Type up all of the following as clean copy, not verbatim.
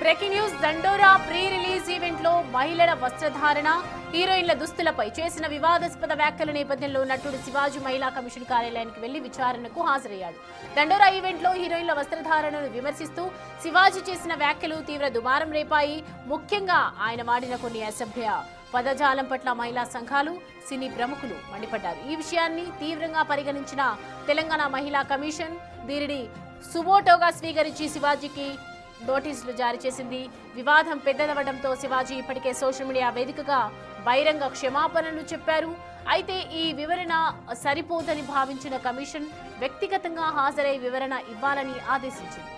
Breaking news దండోరా pre release event లో మహిళల వస్త్రధారణ హీరోయిన్ల దుస్తులపై చేసిన వివాదాస్పద వ్యాఖ్యల నేపథ్యంలో నటుడు శివాజీ మహిళా కమిషన్ కార్యాలయానికి వెళ్లి విచారణకు హాజరయ్యాడు. దండోరా ఈవెంట్ లో హీరోయిన్ల వస్త్రధారణను విమర్శిస్తూ శివాజీ చేసిన వ్యాఖ్యలు తీవ్ర దుమారం రేపాయి. ముఖ్యంగా ఆయన వాడిన కొన్ని అసభ్య పదజాలం పట్ల మహిళా సంఘాలు, సినీ ప్రముఖులు మండిపడ్డారు. ఈ విషయాన్ని తీవ్రంగా పరిగణించిన తెలంగాణ మహిళా కమిషన్ దీనిని సుమోటోగా స్వీకరించి శివాజీకి నోటీసులు జారీ చేసింది. వివాదం పెద్దదవడంతో శివాజీ ఇప్పటికే సోషల్ మీడియా వేదికగా బహిరంగ క్షమాపణలు చెప్పారు. అయితే ఈ వివరణ సరిపోదని భావించిన కమిషన్ వ్యక్తిగతంగా హాజరై వివరణ ఇవ్వాలని ఆదేశించింది.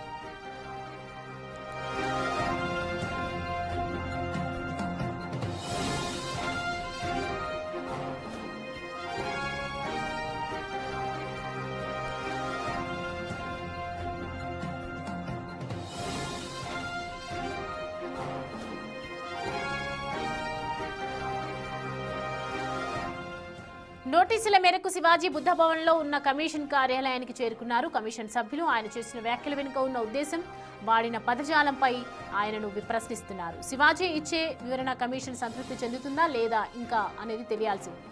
నోటీసుల మేరకు శివాజీ బుద్ధ భవన్ లో ఉన్న కమిషన్ కార్యాలయానికి చేరుకున్నారు. కమిషన్ సభ్యులు ఆయన చేసిన వ్యాఖ్యల వెనుక ఉన్న ఉద్దేశం, వాడిన పదజాలంపై ఆయనను ప్రశ్నిస్తున్నారు. శివాజీ ఇచ్చే వివరణ కమిషన్ సంతృప్తి చెందుతుందా లేదా ఇంకా అనేది తెలియాల్సి ఉంది.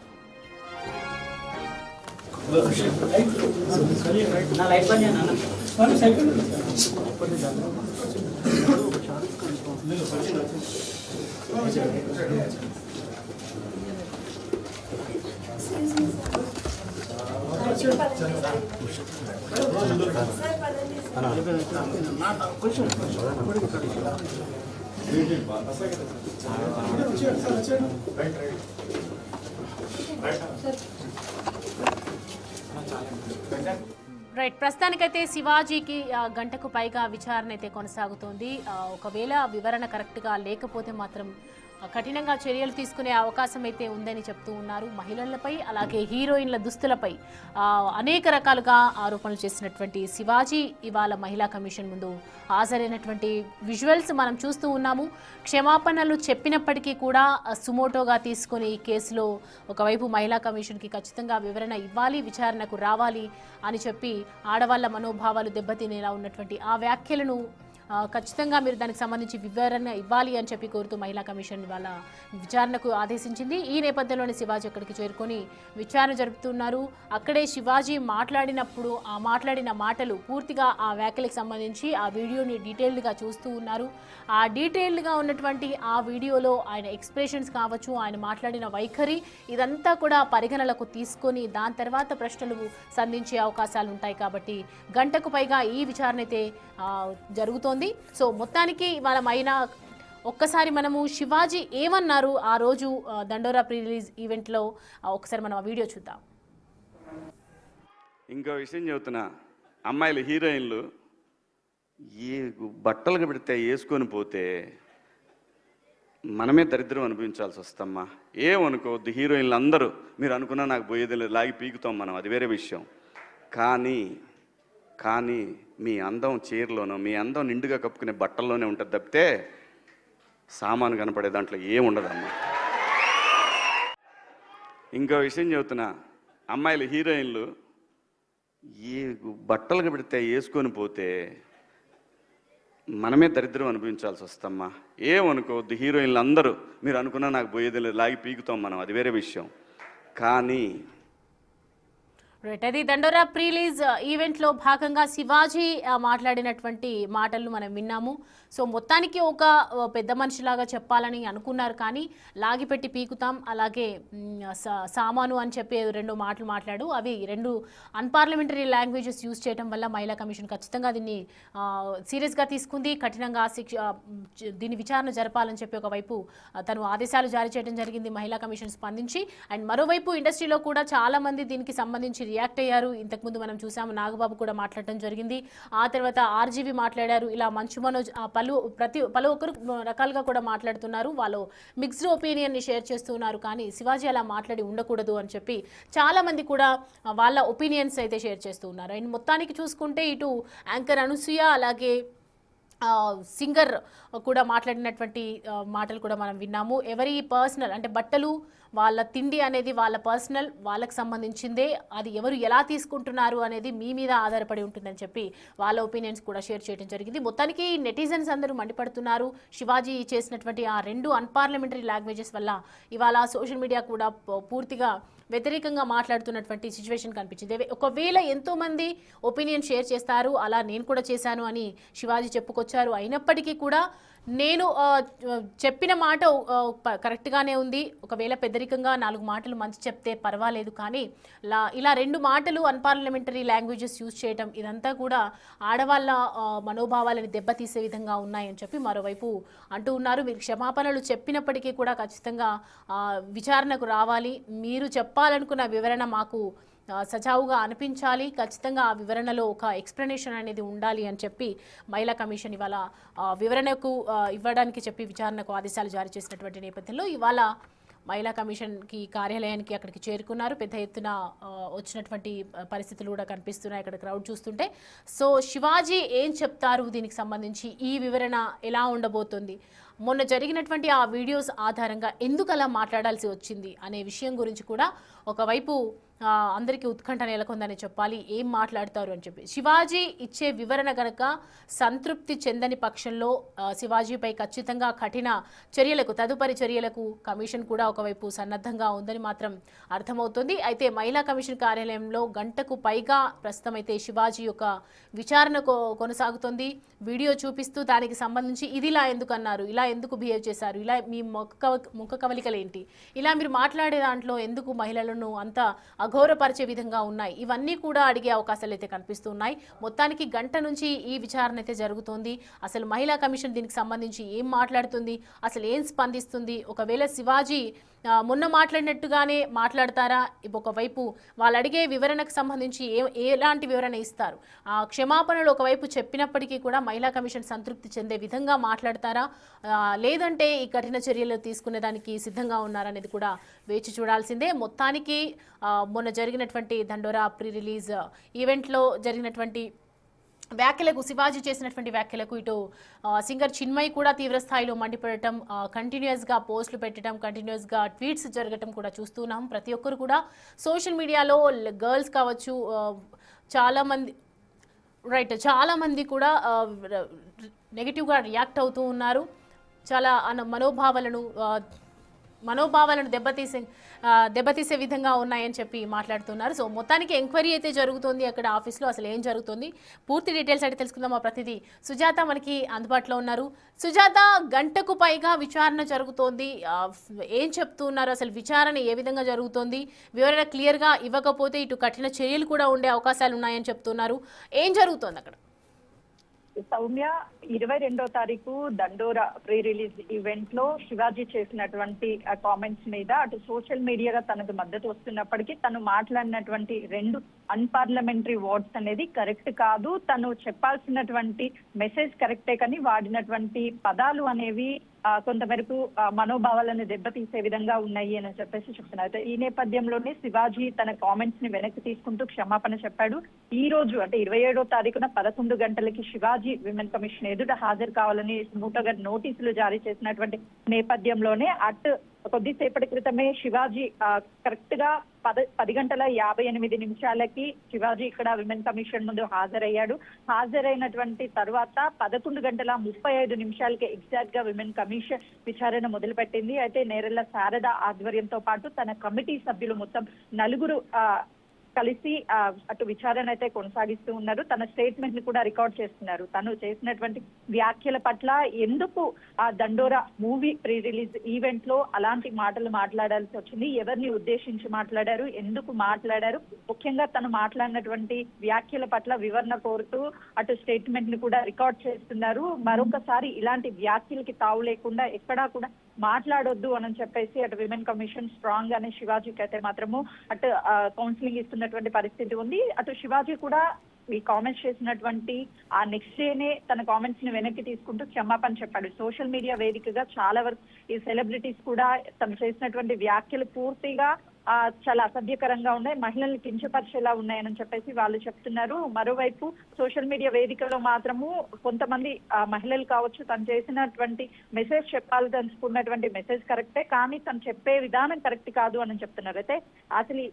రైట్, ప్రస్తుతానికైతే శివాజీకి గంటకు పైగా విచారణ అయితే కొనసాగుతోంది. ఒకవేళ వివరణ కరెక్ట్గా లేకపోతే మాత్రం కఠినంగా చర్యలు తీసుకునే అవకాశం అయితే ఉందని చెప్తూ ఉన్నారు. మహిళలపై అలాగే హీరోయిన్ల దుస్తులపై అనేక రకాలుగా ఆరోపణలు చేసినటువంటి శివాజీ ఇవాళ మహిళా కమిషన్ ముందు హాజరైనటువంటి విజువల్స్ మనం చూస్తూ ఉన్నాము. క్షమాపణలు చెప్పినప్పటికీ కూడా సుమోటోగా తీసుకుని ఈ కేసులో ఒకవైపు మహిళా కమిషన్కి ఖచ్చితంగా వివరణ ఇవ్వాలి, విచారణకు రావాలి అని చెప్పి ఆడవాళ్ల మనోభావాలు దెబ్బతినేలా ఉన్నటువంటి ఆ వ్యాఖ్యలను ఖచ్చితంగా మీరు దానికి సంబంధించి వివరణ ఇవ్వాలి అని చెప్పి కోరుతూ మహిళా కమిషన్ వాళ్ళ విచారణకు ఆదేశించింది. ఈ నేపథ్యంలోనే శివాజీ అక్కడికి చేరుకొని విచారణ జరుపుతున్నారు. అక్కడే శివాజీ మాట్లాడినప్పుడు ఆ మాట్లాడిన మాటలు పూర్తిగా ఆ వ్యాఖ్యలకు సంబంధించి ఆ వీడియోని డీటెయిల్డ్గా చూస్తూ ఉన్నారు. ఆ డీటెయిల్డ్గా ఉన్నటువంటి ఆ వీడియోలో ఆయన ఎక్స్ప్రెషన్స్ కావచ్చు, ఆయన మాట్లాడిన వైఖరి ఇదంతా కూడా పరిగణలకు తీసుకొని దాని తర్వాత ప్రశ్నలు సంధించే అవకాశాలు ఉంటాయి. కాబట్టి గంటకు పైగా ఈ విచారణ అయితే జరుగుతోంది. సో మొత్తానికి ఇవాళ మైనా ఒక్కసారి మనము శివాజీ ఏమన్నారు ఆ రోజు దండోరా ప్రీ రిలీజ్ ఈవెంట్లో ఒకసారి మనం ఆ వీడియో చూద్దాం. ఇంకో విషయం చెబుతున్నా, అమ్మాయిలు హీరోయిన్లు ఏ బట్టలు పెడితే వేసుకొని పోతే మనమే దరిద్రం అనిపించాల్సి వస్తమ్మా. ఏమనుకోవద్దు, హీరోయిన్లు అందరూ మీరు అనుకున్నా నాకు పోయేది లేదు, లాగి పీకుతాం మనం, అది వేరే విషయం. కానీ మీ అందం చీరలోనో మీ అందం నిండుగా కప్పుకునే బట్టల్లోనే ఉంటుంది తప్పితే సామాను కనపడే దాంట్లో ఏముండదమ్మా. ఇంకో విషయం చెబుతున్నా, అమ్మాయిలు హీరోయిన్లు ఏ బట్టలు పెడితే వేసుకొని పోతే మనమే దరిద్రం అనిపించాల్సి వస్తమ్మా. ఏమనుకోవద్దు, హీరోయిన్లు అందరూ మీరు అనుకున్నా నాకు పోయేది లేదు, లాగి పీకుతాం మనం, అది వేరే విషయం. కానీ రైట్, అది దండోరా ప్రీ రిలీజ్ ఈవెంట్లో భాగంగా శివాజీ మాట్లాడినటువంటి మాటలు మనం విన్నాము. సో మొత్తానికి ఒక పెద్ద మనిషిలాగా చెప్పాలని అనుకున్నారు, కానీ లాగిపెట్టి పీకుతాం, అలాగే సామాను అని చెప్పి రెండు మాటలు మాట్లాడు, అవి రెండు అన్పార్లమెంటరీ లాంగ్వేజెస్ యూజ్ చేయడం వల్ల మహిళా కమిషన్ ఖచ్చితంగా దీన్ని సీరియస్గా తీసుకుంది. కఠినంగా దీని విచారణ జరపాలని చెప్పి ఒకవైపు తను ఆదేశాలు జారీ చేయడం జరిగింది మహిళా కమిషన్ స్పందించి. అండ్ మరోవైపు ఇండస్ట్రీలో కూడా చాలామంది దీనికి సంబంధించి రియాక్ట్ అయ్యారు. ఇంతకుముందు మనం చూసాము, నాగబాబు కూడా మాట్లాడటం జరిగింది, ఆ తర్వాత ఆర్జీవి మాట్లాడారు, ఇలా మంచు మనోజ్ పలు ఒక్కరు రకాలుగా కూడా మాట్లాడుతున్నారు. వాళ్ళు మిక్స్డ్ ఒపీనియన్ని షేర్ చేస్తున్నారు. కానీ శివాజీ అలా మాట్లాడి ఉండకూడదు అని చెప్పి చాలా మంది కూడా వాళ్ళ ఒపీనియన్స్ అయితే షేర్ చేస్తూ ఉన్నారు. అండ్ మొత్తానికి చూసుకుంటే ఇటు యాంకర్ అనసూయ అలాగే సింగర్ కూడా మాట్లాడినటువంటి మాటలు కూడా మనం విన్నాము. ఎవరి పర్సనల్ అంటే బట్టలు వాళ్ళ తిండి అనేది వాళ్ళ పర్సనల్, వాళ్ళకి సంబంధించిందే, అది ఎవరు ఎలా తీసుకుంటున్నారు అనేది మీ మీద ఆధారపడి ఉంటుందని చెప్పి వాళ్ళ ఒపీనియన్స్ కూడా షేర్ చేయడం జరిగింది. మొత్తానికి నెటిజన్స్ అందరూ మండిపడుతున్నారు. శివాజీ చేసినటువంటి ఆ 2 అన్పార్లమెంటరీ లాంగ్వేజెస్ వల్ల ఇవాళ సోషల్ మీడియా కూడా పూర్తిగా వ్యతిరేకంగా మాట్లాడుతున్నటువంటి సిచ్యువేషన్ కనిపించింది. ఒకవేళ ఎంతోమంది ఒపీనియన్ షేర్ చేస్తారు, అలా నేను కూడా చేశాను అని శివాజీ చెప్పుకొచ్చారు. అయినప్పటికీ కూడా నేను చెప్పిన మాట కరెక్ట్గానే ఉంది. ఒకవేళ పెద్దరికంగా 4 మాటలు మంచి చెప్తే పర్వాలేదు, కానీ ఇలా 2 మాటలు అన్పార్లమెంటరీ లాంగ్వేజెస్ యూజ్ చేయడం ఇదంతా కూడా ఆడవాళ్ళ మనోభావాలని దెబ్బతీసే విధంగా ఉన్నాయని చెప్పి మరోవైపు అంటూ ఉన్నారు. మీరు క్షమాపణలు చెప్పినప్పటికీ కూడా ఖచ్చితంగా విచారణకు రావాలి. మీరు చెప్పాలనుకున్న వివరణ మాకు సజావుగా అనిపించాలి, ఖచ్చితంగా ఆ వివరణలో ఒక ఎక్స్ప్లెనేషన్ అనేది ఉండాలి అని చెప్పి మహిళా కమిషన్ ఇవాళ వివరణకు ఇవ్వడానికి చెప్పి విచారణకు ఆదేశాలు జారీ చేసినటువంటి నేపథ్యంలో ఇవాళ మహిళా కమిషన్కి కార్యాలయానికి అక్కడికి చేరుకున్నారు. పెద్ద ఎత్తున వచ్చినటువంటి పరిస్థితులు కూడా కనిపిస్తున్నాయి అక్కడ క్రౌడ్ చూస్తుంటే. సో శివాజీ ఏం చెప్తారు దీనికి సంబంధించి, ఈ వివరణ ఎలా ఉండబోతుంది, మొన్న జరిగినటువంటి ఆ వీడియోస్ ఆధారంగా ఎందుకు అలా మాట్లాడాల్సి వచ్చింది అనే విషయం గురించి కూడా ఒకవైపు అందరికీ ఉత్కంఠ నెలకొందని చెప్పాలి. ఏం మాట్లాడతారు అని చెప్పి శివాజీ ఇచ్చే వివరణ గనక సంతృప్తి చెందని పక్షంలో శివాజీపై ఖచ్చితంగా కఠిన చర్యలకు, తదుపరి చర్యలకు కమిషన్ కూడా ఒకవైపు సన్నద్ధంగా ఉందని మాత్రం అర్థమవుతుంది. అయితే మహిళా కమిషన్ కార్యాలయంలో గంటకు పైగా ప్రస్తుతం అయితే శివాజీ యొక్క విచారణ కొనసాగుతుంది. వీడియో చూపిస్తూ దానికి సంబంధించి ఇదిలా ఎందుకు అన్నారు, ఇలా ఎందుకు బిహేవ్ చేశారు, ఇలా మీ ముఖ కవలికలు ఏంటి, ఇలా మీరు మాట్లాడే దాంట్లో ఎందుకు మహిళలను అంత అఘోరపరిచే విధంగా ఉన్నాయి, ఇవన్నీ కూడా అడిగే అవకాశాలు అయితే కనిపిస్తున్నాయి. మొత్తానికి గంట నుంచి ఈ విచారణ అయితే జరుగుతోంది. అసలు మహిళా కమిషన్ దీనికి సంబంధించి ఏం మాట్లాడుతుంది, అసలు ఏం స్పందిస్తుంది, ఒకవేళ శివాజీ మొన్న మాట్లాడినట్టుగానే మాట్లాడతారా, ఒకవైపు వాళ్ళు అడిగే వివరణకు సంబంధించి ఎలాంటి వివరణ ఇస్తారు, క్షమాపణలు ఒకవైపు చెప్పినప్పటికీ కూడా మహిళా కమిషన్ సంతృప్తి చెందే విధంగా మాట్లాడతారా, లేదంటే ఈ కఠిన చర్యలు తీసుకునేదానికి సిద్ధంగా ఉన్నారనేది కూడా వేచి చూడాల్సిందే. మొత్తానికి మొన్న జరిగినటువంటి దండోరా ప్రీ రిలీజ్ ఈవెంట్లో జరిగినటువంటి వ్యాఖ్యలకు, శివాజీ చేసినటువంటి వ్యాఖ్యలకు ఇటు సింగర్ చిన్మయి కూడా తీవ్ర స్థాయిలో మండిపడటం, కంటిన్యూస్గా పోస్టులు పెట్టడం, కంటిన్యూస్గా ట్వీట్స్ జరగటం కూడా చూస్తున్నాం. ప్రతి ఒక్కరు కూడా సోషల్ మీడియాలో గర్ల్స్ కావచ్చు, చాలామంది కూడా నెగిటివ్గా రియాక్ట్ అవుతూ ఉన్నారు. చాలా మనోభావాలను దెబ్బతీసే విధంగా ఉన్నాయని చెప్పి మాట్లాడుతున్నారు. సో మొత్తానికి ఎంక్వైరీ అయితే జరుగుతుంది అక్కడ ఆఫీస్లో. అసలు ఏం జరుగుతుంది, పూర్తి డీటెయిల్స్ అయితే తెలుసుకుందాం. మా ప్రతినిధి సుజాత మనకి అందుబాటులో ఉన్నారు. సుజాత, గంటకు పైగా విచారణ జరుగుతోంది, ఏం చెప్తున్నారు, అసలు విచారణ ఏ విధంగా జరుగుతోంది, వివరణ క్లియర్గా ఇవ్వకపోతే ఇటు కఠిన చర్యలు కూడా ఉండే అవకాశాలు ఉన్నాయని చెప్తున్నారు. ఏం జరుగుతోంది అక్కడ? సౌమ్య, 22వ తారీఖు దండోరా ప్రీ రిలీజ్ ఈవెంట్ లో శివాజీ చేసినటువంటి కామెంట్స్ మీద అటు సోషల్ మీడియాగా తనకు మద్దతు వస్తున్నప్పటికీ తను మాట్లాడినటువంటి 2 అన్పార్లమెంటరీ వర్డ్స్ అనేది కరెక్ట్ కాదు, తను చెప్పాల్సినటువంటి మెసేజ్ కరెక్టే, కానీ వాడినటువంటి పదాలు అనేవి కొంతవరకు మనోభావాలను దెబ్బతీసే విధంగా ఉన్నాయి అని చెప్పేసి చెప్తున్నారు. ఈ నేపథ్యంలోనే శివాజీ తన కామెంట్స్ ని వెనక్కి తీసుకుంటూ క్షమాపణ చెప్పాడు. ఈ రోజు అంటే 27వ తారీఖున 11 గంటలకి శివాజీ విమెన్ కమిషన్ ఎదుట హాజరు కావాలని స్మూటగా నోటీసులు జారీ చేసినటువంటి నేపథ్యంలోనే కొద్దిసేపటి క్రితమే శివాజీ కరెక్ట్ గా 10:58 శివాజీ ఇక్కడ విమెన్ కమిషన్ ముందు హాజరయ్యాడు. హాజరైనటువంటి తర్వాత 11:35 ఎగ్జాక్ట్ గా విమెన్ కమిషన్ విచారణ మొదలుపెట్టింది. అయితే నేరెళ్ల శారద ఆధ్వర్యంతో పాటు తన కమిటీ సభ్యులు మొత్తం 4 కలిసి అటు విచారణ అయితే కొనసాగిస్తూ ఉన్నారు. తన స్టేట్మెంట్ ని కూడా రికార్డ్ చేస్తున్నారు. తను చేసినటువంటి వ్యాఖ్యల పట్ల ఎందుకు ఆ దండోరా మూవీ ప్రీ రిలీజ్ ఈవెంట్ లో అలాంటి మాటలు మాట్లాడాల్సి వచ్చింది, ఎవరిని ఉద్దేశించి మాట్లాడారు, ఎందుకు మాట్లాడారు, ముఖ్యంగా తను మాట్లాడినటువంటి వ్యాఖ్యల పట్ల వివరణ కోరుతూ అటు స్టేట్మెంట్ ని కూడా రికార్డ్ చేస్తున్నారు. మరొకసారి ఇలాంటి వ్యాఖ్యలకి తావు లేకుండా ఎక్కడా కూడా మాట్లాడొద్దు అని చెప్పేసి అటు విమెన్ కమిషన్ స్ట్రాంగ్ గానే శివాజీకి అయితే మాత్రము అటు కౌన్సిలింగ్ ఇస్తున్నటువంటి పరిస్థితి ఉంది. అటు శివాజీ కూడా ఈ కామెంట్స్ చేసినటువంటి ఆ నెక్స్ట్ డేనే తన కామెంట్స్ ని వెనక్కి తీసుకుంటూ క్షమాపణ చెప్పాడు. సోషల్ మీడియా వేదికగా చాలా వరకు ఈ సెలబ్రిటీస్ కూడా తను చేసినటువంటి వ్యాఖ్యలు పూర్తిగా చాలా అసభ్యకరంగా ఉన్నాయి, మహిళల్ని కించపరిచేలా ఉన్నాయని చెప్పేసి వాళ్ళు చెప్తున్నారు. మరోవైపు సోషల్ మీడియా వేదికలో మాత్రము కొంతమంది మహిళలు కావచ్చు తను చేసినటువంటి మెసేజ్ చెప్పాలనుకున్నటువంటి మెసేజ్ కరెక్టే, కానీ తను చెప్పే విధానం కరెక్ట్ కాదు అని చెప్తున్నారు. అయితే అసలు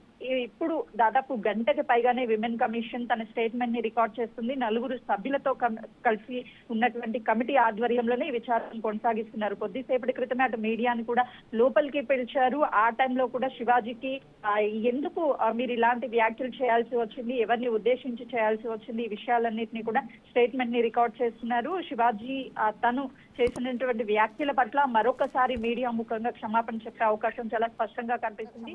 ఇప్పుడు దాదాపు గంటకి పైగానే విమెన్ కమిషన్ తన స్టేట్మెంట్ ని రికార్డ్ చేస్తుంది. 4 సభ్యులతో కలిసి ఉన్నటువంటి కమిటీ ఆధ్వర్యంలోనే ఈ విచారణ కొనసాగిస్తున్నారు. కొద్దిసేపటి క్రితమే అటు మీడియాని కూడా లోపలికి పిలిచారు. ఆ టైంలో కూడా శివాజీకి ఎందుకు మీరు ఇలాంటి వ్యాఖ్యలు చేయాల్సి వచ్చింది, ఎవరిని ఉద్దేశించి చేయాల్సి వచ్చింది, ఈ విషయాలన్నింటినీ కూడా స్టేట్మెంట్ ని రికార్డ్ చేస్తున్నారు. శివాజీ తను చేసినటువంటి వ్యాఖ్యల పట్ల మరొకసారి మీడియా ముఖంగా క్షమాపణ చెప్పే అవకాశం చాలా స్పష్టంగా కనిపిస్తుంది.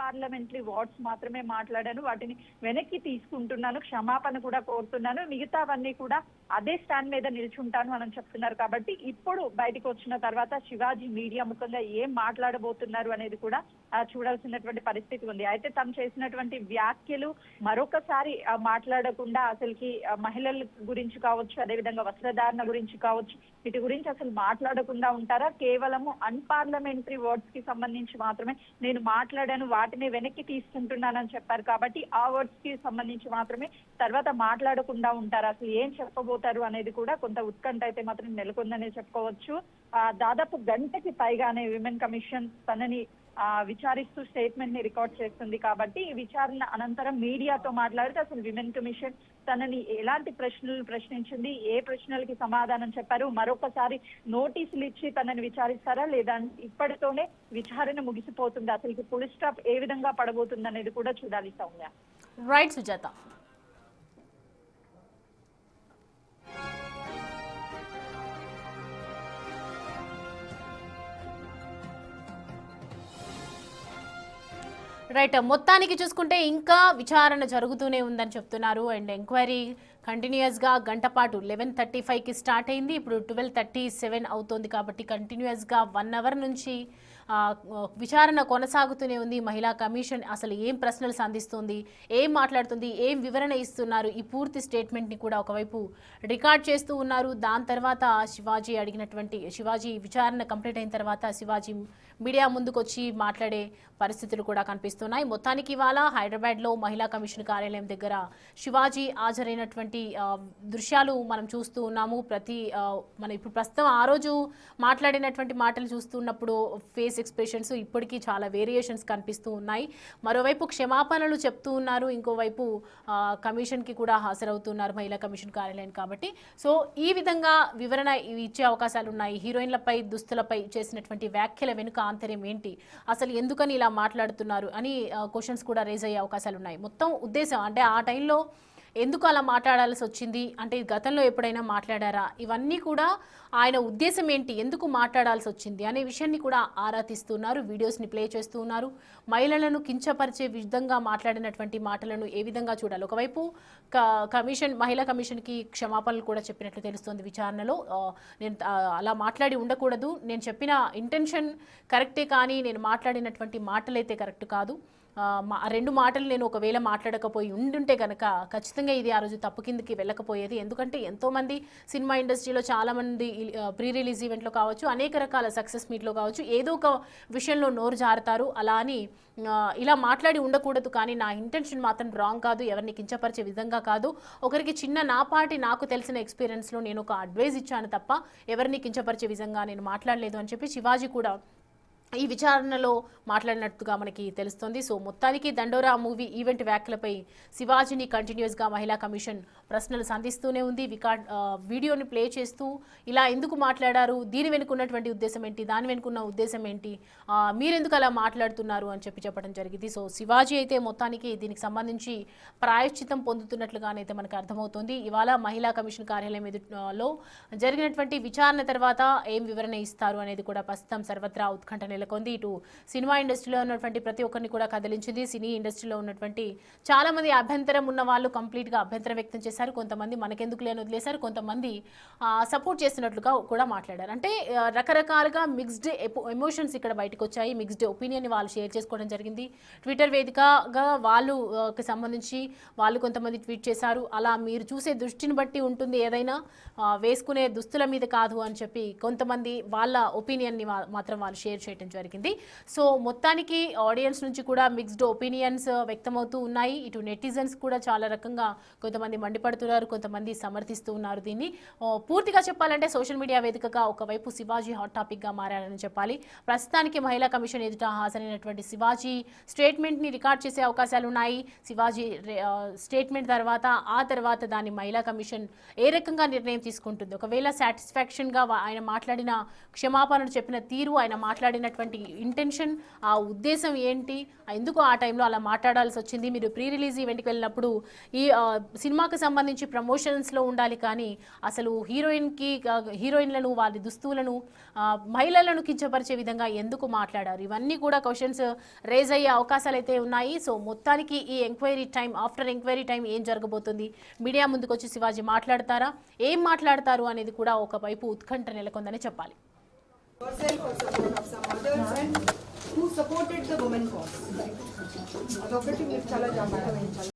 పార్లమెంటరీ వర్డ్స్ మాత్రమే మాట్లాడాను, వాటిని వెనక్కి తీసుకుంటున్నాను, క్షమాపణ కూడా కోరుతున్నాను, మిగతావన్నీ కూడా అదే స్టాండ్ మీద నిల్చుంటాను అని చెప్తున్నారు. కాబట్టి ఇప్పుడు బయటకు వచ్చిన తర్వాత శివాజీ మీడియా ముఖంగా ఏం మాట్లాడబోతున్నారు అనేది కూడా చూడాల్సినటువంటి పరిస్థితి ఉంది. అయితే తను చేసినటువంటి వ్యాఖ్యలు మరొకసారి మాట్లాడకుండా అసలుకి మహిళల గురించి కావచ్చు, అదేవిధంగా వస్త్రధారణ గురించి కావచ్చు, వీటి గురించి అసలు మాట్లాడకుండా ఉంటారా? కేవలము అన్పార్లమెంటరీ వర్డ్స్ కి సంబంధించి మాత్రమే నేను మాట్లాడాను, వాటిని వెనక్కి తీసుకుంటున్నానని చెప్పారు. కాబట్టి ఆ వర్డ్స్ కి సంబంధించి మాత్రమే తర్వాత మాట్లాడకుండా ఉంటారు. అసలు ఏం చెప్పబోతారు అనేది కూడా కొంత ఉత్కంఠ అయితే మాత్రం నెలకొందనే చెప్పుకోవచ్చు. దాదాపు గంటకి పైగానే విమెన్ కమిషన్ తనని విచారిస్తూ స్టేట్మెంట్ ని రికార్డ్ చేస్తుంది. కాబట్టి ఈ విచారణ అనంతరం మీడియాతో మాట్లాడితే అసలు విమెన్ కమిషన్ తనని ఎలాంటి ప్రశ్నలు ప్రశ్నించింది, ఏ ప్రశ్నలకి సమాధానం చెప్పారు, మరొకసారి నోటీసులు ఇచ్చి తనని విచారిస్తారా లేదా ఇప్పటితోనే విచారణ ముగిసిపోతుంది, అసలు ఫుల్ స్టాప్ ఏ విధంగా పడబోతుంది అనేది కూడా చూడాలి. సౌమ్య. రైట్ సుజాత. రైట్, మొత్తానికి చూసుకుంటే ఇంకా విచారణ జరుగుతూనే ఉందని చెప్తున్నారు. అండ్ ఎంక్వైరీ కంటిన్యూస్గా గంట పాటు 11:35కి స్టార్ట్ అయింది, ఇప్పుడు 12:37 అవుతోంది. కాబట్టి కంటిన్యూస్గా 1 అవర్ నుంచి విచారణ కొనసాగుతూనే ఉంది. మహిళా కమిషన్ అసలు ఏం ప్రశ్నలు సంధిస్తుంది, ఏం మాట్లాడుతుంది, ఏం వివరణ ఇస్తున్నారు, ఈ పూర్తి స్టేట్మెంట్ని కూడా ఒకవైపు రికార్డ్ చేస్తూ ఉన్నారు. దాని తర్వాత శివాజీ విచారణ కంప్లీట్ అయిన తర్వాత శివాజీ మీడియా ముందుకు వచ్చి మాట్లాడే పరిస్థితులు కూడా కనిపిస్తున్నాయి. మొత్తానికి ఇవాళ హైదరాబాద్లో మహిళా కమిషన్ కార్యాలయం దగ్గర శివాజీ హాజరైనటువంటి దృశ్యాలు మనం చూస్తూ ఉన్నాము. మన ఇప్పుడు ప్రస్తుతం ఆ రోజు మాట్లాడినటువంటి మాటలు చూస్తున్నప్పుడు ఫేస్ ఎక్స్ప్రెషన్స్ ఇప్పటికీ చాలా వేరియేషన్స్ కనిపిస్తూ ఉన్నాయి. మరోవైపు క్షమాపణలు చెప్తూ ఉన్నారు, ఇంకోవైపు కమిషన్కి కూడా హాజరవుతున్నారు మహిళా కమిషన్ కార్యాలయం. కాబట్టి సో ఈ విధంగా వివరణ ఇచ్చే అవకాశాలు ఉన్నాయి. హీరోయిన్లపై దుస్తులపై చేసినటువంటి వ్యాఖ్యల వెనుక ఆంతర్యం ఏంటి, అసలు ఎందుకని ఇలా మాట్లాడుతున్నారు అని క్వశ్చన్స్ కూడా రేజ్ అయ్యే అవకాశాలు ఉన్నాయి. మొత్తం ఉద్దేశం అంటే ఆ టైంలో ఎందుకు అలా మాట్లాడాల్సి వచ్చింది, అంటే గతంలో ఎప్పుడైనా మాట్లాడారా, ఇవన్నీ కూడా ఆయన ఉద్దేశం ఏంటి, ఎందుకు మాట్లాడాల్సి వచ్చింది అనే విషయాన్ని కూడా ఆరా తీస్తున్నారు. వీడియోస్ని ప్లే చేస్తూ ఉన్నారు. మహిళలను కించపరిచే విధంగా మాట్లాడినటువంటి మాటలను ఏ విధంగా చూడాలి. ఒకవైపు మహిళా కమిషన్కి క్షమాపణలు కూడా చెప్పినట్లు తెలుస్తోంది విచారణలో. నేను అలా మాట్లాడి ఉండకూడదు, నేను చెప్పిన ఇంటెన్షన్ కరెక్టే, కానీ నేను మాట్లాడినటువంటి మాటలైతే కరెక్ట్ కాదు. 2 మాటలు నేను ఒకవేళ మాట్లాడకపోయి ఉండుంటే కనుక ఖచ్చితంగా ఇది ఆ రోజు తప్పు కిందకి వెళ్ళకపోయేది. ఎందుకంటే ఎంతోమంది సినిమా ఇండస్ట్రీలో చాలామంది ప్రీ రిలీజ్ ఈవెంట్లో కావచ్చు, అనేక రకాల సక్సెస్ మీట్లో కావచ్చు, ఏదో ఒక విషయంలో నోరు జారుతారు. అలా అని ఇలా మాట్లాడి ఉండకూడదు, కానీ నా ఇంటెన్షన్ మాత్రం రాంగ్ కాదు, ఎవరిని కించపరిచే విధంగా కాదు. ఒకరికి నాకు తెలిసిన ఎక్స్పీరియన్స్లో నేను ఒక అడ్వైజ్ ఇచ్చాను తప్ప ఎవరిని కించపరిచే విధంగా నేను మాట్లాడలేదు అని చెప్పి శివాజీ కూడా ఈ విచారణలో మాట్లాడినట్టుగా మనకి తెలుస్తుంది. సో మొత్తానికి దండోరా మూవీ ఈవెంట్ వ్యాఖ్యలపై శివాజీని కంటిన్యూస్గా మహిళా కమిషన్ ప్రశ్నలు సంధిస్తూనే ఉంది. వీడియోని ప్లే చేస్తూ ఇలా ఎందుకు మాట్లాడారు, దీని వెనుకున్నటువంటి ఉద్దేశం ఏంటి, దాని వెనుకున్న ఉద్దేశం ఏంటి, మీరెందుకు అలా మాట్లాడుతున్నారు అని చెప్పడం జరిగింది. సో శివాజీ అయితే మొత్తానికి దీనికి సంబంధించి ప్రాయశ్చితం పొందుతున్నట్లుగానైతే మనకు అర్థమవుతుంది. ఇవాళ మహిళా కమిషన్ కార్యాలయం ఎదుటిలో జరిగినటువంటి విచారణ తర్వాత ఏం వివరణ ఇస్తారు అనేది కూడా ప్రస్తుతం సర్వత్రా ఉత్కంఠ నెలకొంది. ఇటు సినిమా ఇండస్ట్రీలో ఉన్నటువంటి ప్రతి ఒక్కరిని కూడా కదిలించింది. సినీ ఇండస్ట్రీలో ఉన్నటువంటి చాలా మంది అభ్యంతరం ఉన్న వాళ్ళు కంప్లీట్గా అభ్యంతరం వ్యక్తం చేశారు. వదిలేశారు, కొంతమంది మనకెందుకు లేని వదిలేశారు, కొంతమంది సపోర్ట్ చేస్తున్నట్లుగా కూడా మాట్లాడారు. అంటే రకరకాలుగా మిక్స్డ్ ఎమోషన్స్ ఇక్కడ బయటకు వచ్చాయి. మిక్స్డ్ ఒపీనియన్ వాళ్ళు షేర్ చేసుకోవడం జరిగింది. ట్విట్టర్ వేదికగా వాళ్ళకి సంబంధించి వాళ్ళు కొంతమంది ట్వీట్ చేశారు. అలా మీరు చూసే దృష్టిని బట్టి ఉంటుంది, ఏదైనా వేసుకునే దుస్తుల మీద కాదు అని చెప్పి కొంతమంది వాళ్ళ ఒపీనియన్ని మాత్రం వాళ్ళు షేర్ చేయడం జరిగింది. సో మొత్తానికి ఆడియన్స్ నుంచి కూడా మిక్స్డ్ ఒపీనియన్స్ వ్యక్తమవుతూ ఉన్నాయి. ఇటు నెటిజన్స్ కూడా చాలా రకంగా కొంతమంది మండిపడుతున్నారు, కొంతమంది సమర్థిస్తూ ఉన్నారు. దీన్ని పూర్తిగా చెప్పాలంటే సోషల్ మీడియా వేదికగా ఒకవైపు శివాజీ హాట్ టాపిక్గా మారారని చెప్పాలి. ప్రస్తుతానికి మహిళా కమిషన్ ఎదుట హాజరైనటువంటి శివాజీ స్టేట్మెంట్ని రికార్డ్ చేసే అవకాశాలు ఉన్నాయి. శివాజీ స్టేట్మెంట్ తర్వాత ఆ తర్వాత దాన్ని మహిళా కమిషన్ ఏ రకంగా నిర్ణయం తీసుకుంటుంది, ఒకవేళ సాటిస్ఫాక్షన్గా ఆయన మాట్లాడిన క్షమాపణలు చెప్పిన తీరు, ఆయన మాట్లాడినటువంటి ఇంటెన్షన్, ఆ ఉద్దేశం ఏంటి, ఎందుకు ఆ టైంలో అలా మాట్లాడాల్సి వచ్చింది. మీరు ప్రీ రిలీజ్ ఈవెంట్కి వెళ్ళినప్పుడు ఈ సినిమాకి సంబంధించి ప్రమోషన్స్లో ఉండాలి, కానీ అసలు హీరోయిన్లను వారి దుస్తువులను మహిళలను కించపరిచే విధంగా ఎందుకు మాట్లాడారు, ఇవన్నీ కూడా క్వశ్చన్స్ రేజ్ అయ్యే అవకాశాలు అయితే ఉన్నాయి. సో మొత్తానికి ఈ enquiry time, after enquiry time ఏం జరగబోతుంది, మీడియా ముందుకు వచ్చి శివాజీ మాట్లాడతారా, ఏం మాట్లాడతారు అనేది కూడా ఒకవైపు ఉత్కంఠ నెలకొందని చెప్పాలి. Yourself or support of some others and who supported the women cause. అదొకటి మీరు చాలా జాగ్రత్తగా వహించాలి.